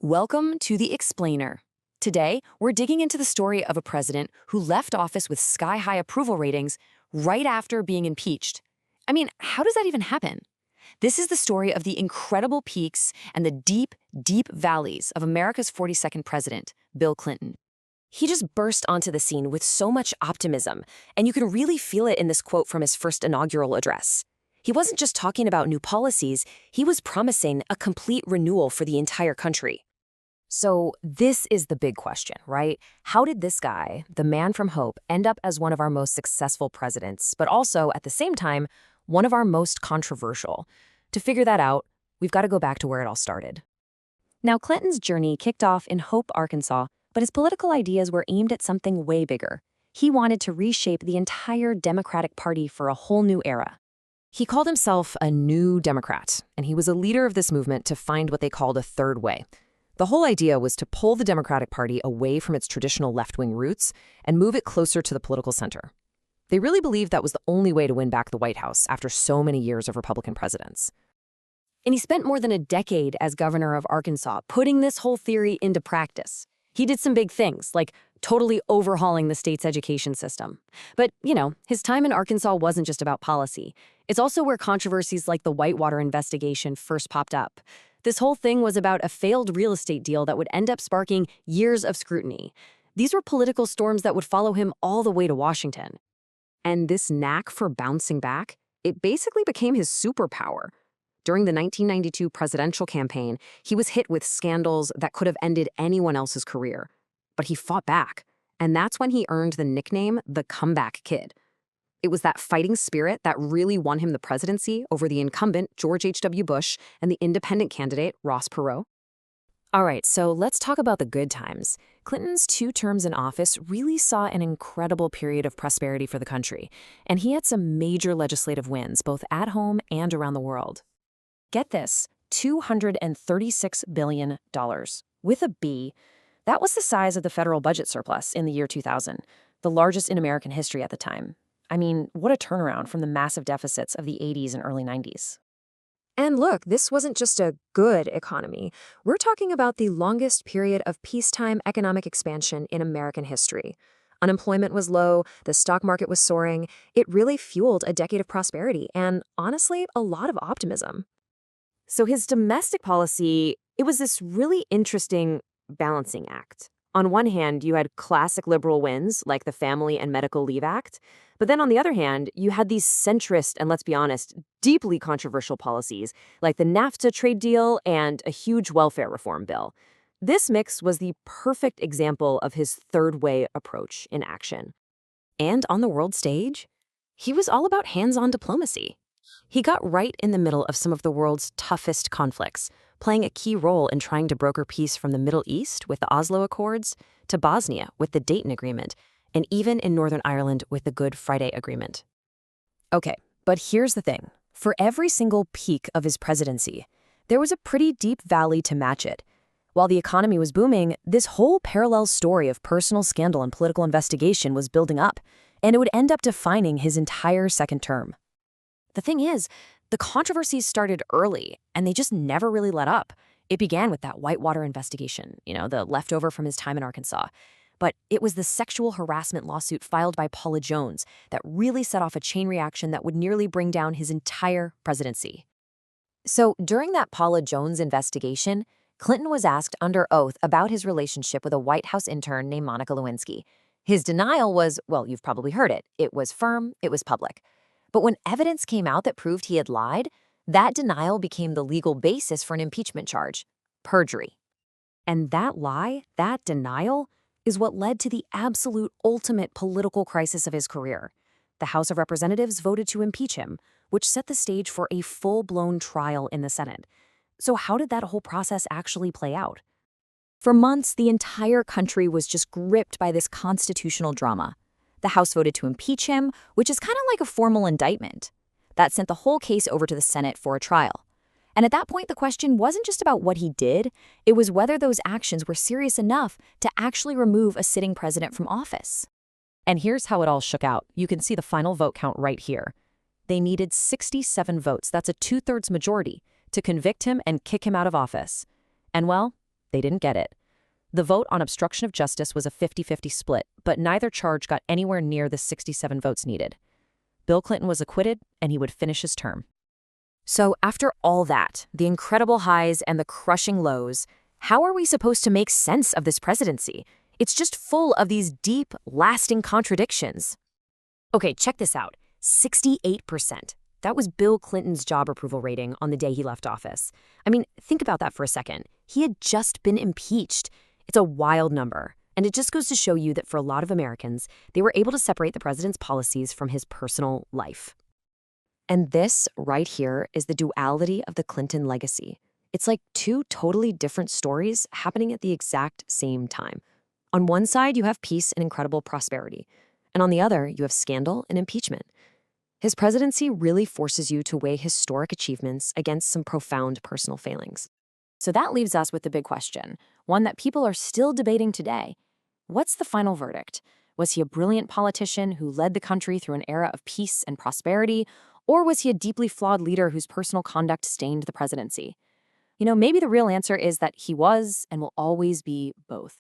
Welcome to The Explainer. Today, we're digging into the story of a president who left office with sky-high approval ratings right after being impeached. I mean, how does that even happen? This is the story of the incredible peaks and the deep, deep valleys of America's 42nd president, Bill Clinton. He just burst onto the scene with so much optimism, and you can really feel it in this quote from his first inaugural address. He wasn't just talking about new policies, he was promising a complete renewal for the entire country. So this is the big question, right? How did this guy, the man from hope, end up as one of our most successful presidents, but also, at the same time, one of our most controversial? To figure that out, we've got to go back to where it all started. Now, Clinton's journey kicked off in Hope, Arkansas, but his political ideas were aimed at something way bigger. He wanted to reshape the entire Democratic Party for a whole new era. He called himself a New Democrat, and he was a leader of this movement to find what they called a third way. The whole idea was to pull the Democratic Party away from its traditional left-wing roots and move it closer to the political center. They really believed that was the only way to win back the White House after so many years of Republican presidents. And he spent more than a decade as governor of Arkansas putting this whole theory into practice. He did some big things, like totally overhauling the state's education system. But, his time in Arkansas wasn't just about policy. It's also where controversies like the Whitewater investigation first popped up. This whole thing was about a failed real estate deal that would end up sparking years of scrutiny. These were political storms that would follow him all the way to Washington. And this knack for bouncing back, it basically became his superpower. During the 1992 presidential campaign, he was hit with scandals that could have ended anyone else's career. But he fought back, and that's when he earned the nickname the Comeback Kid. It was that fighting spirit that really won him the presidency over the incumbent George H.W. Bush and the independent candidate Ross Perot. All right, so let's talk about the good times. Clinton's 2 terms in office really saw an incredible period of prosperity for the country, and he had some major legislative wins, both at home and around the world. Get this, $236 billion. With a B, that was the size of the federal budget surplus in the year 2000, the largest in American history at the time. I mean, what a turnaround from the massive deficits of the 80s and early 90s. And look, this wasn't just a good economy. We're talking about the longest period of peacetime economic expansion in American history. Unemployment was low, the stock market was soaring. It really fueled a decade of prosperity and, honestly, a lot of optimism. So his domestic policy, it was this really interesting balancing act. On one hand, you had classic liberal wins, like the Family and Medical Leave Act. But then on the other hand, you had these centrist and, let's be honest, deeply controversial policies, like the NAFTA trade deal and a huge welfare reform bill. This mix was the perfect example of his third way approach in action. And on the world stage, he was all about hands-on diplomacy. He got right in the middle of some of the world's toughest conflicts, playing a key role in trying to broker peace from the Middle East with the Oslo Accords to Bosnia with the Dayton Agreement, and even in Northern Ireland with the Good Friday Agreement. Okay, but here's the thing. For every single peak of his presidency, there was a pretty deep valley to match it. While the economy was booming, this whole parallel story of personal scandal and political investigation was building up, and it would end up defining his entire second term. The thing is, the controversies started early, and they just never really let up. It began with that Whitewater investigation, the leftover from his time in Arkansas. But it was the sexual harassment lawsuit filed by Paula Jones that really set off a chain reaction that would nearly bring down his entire presidency. So during that Paula Jones investigation, Clinton was asked under oath about his relationship with a White House intern named Monica Lewinsky. His denial was, well, you've probably heard it. It was firm, it was public. But when evidence came out that proved he had lied, that denial became the legal basis for an impeachment charge, perjury. And that lie, that denial, is what led to the absolute ultimate political crisis of his career. The House of Representatives voted to impeach him, which set the stage for a full-blown trial in the Senate. So how did that whole process actually play out? For months, the entire country was just gripped by this constitutional drama. The House voted to impeach him, which is kind of like a formal indictment. That sent the whole case over to the Senate for a trial. And at that point, the question wasn't just about what he did, it was whether those actions were serious enough to actually remove a sitting president from office. And here's how it all shook out. You can see the final vote count right here. They needed 67 votes, that's a 2/3 majority, to convict him and kick him out of office. And well, They didn't get it. The vote on obstruction of justice was a 50-50 split, but neither charge got anywhere near the 67 votes needed. Bill Clinton was acquitted, and he would finish his term. So after all that, the incredible highs and the crushing lows, how are we supposed to make sense of this presidency? It's just full of these deep, lasting contradictions. Okay, check this out. 68%. That was Bill Clinton's job approval rating on the day he left office. I mean, think about that for a second. He had just been impeached. It's a wild number. And it just goes to show you that for a lot of Americans, they were able to separate the president's policies from his personal life. And this right here is the duality of the Clinton legacy. It's like two totally different stories happening at the exact same time. On one side, you have peace and incredible prosperity. And on the other, you have scandal and impeachment. His presidency really forces you to weigh historic achievements against some profound personal failings. So that leaves us with the big question, one that people are still debating today. What's the final verdict? Was he a brilliant politician who led the country through an era of peace and prosperity, or was he a deeply flawed leader whose personal conduct stained the presidency? Maybe the real answer is that he was and will always be both.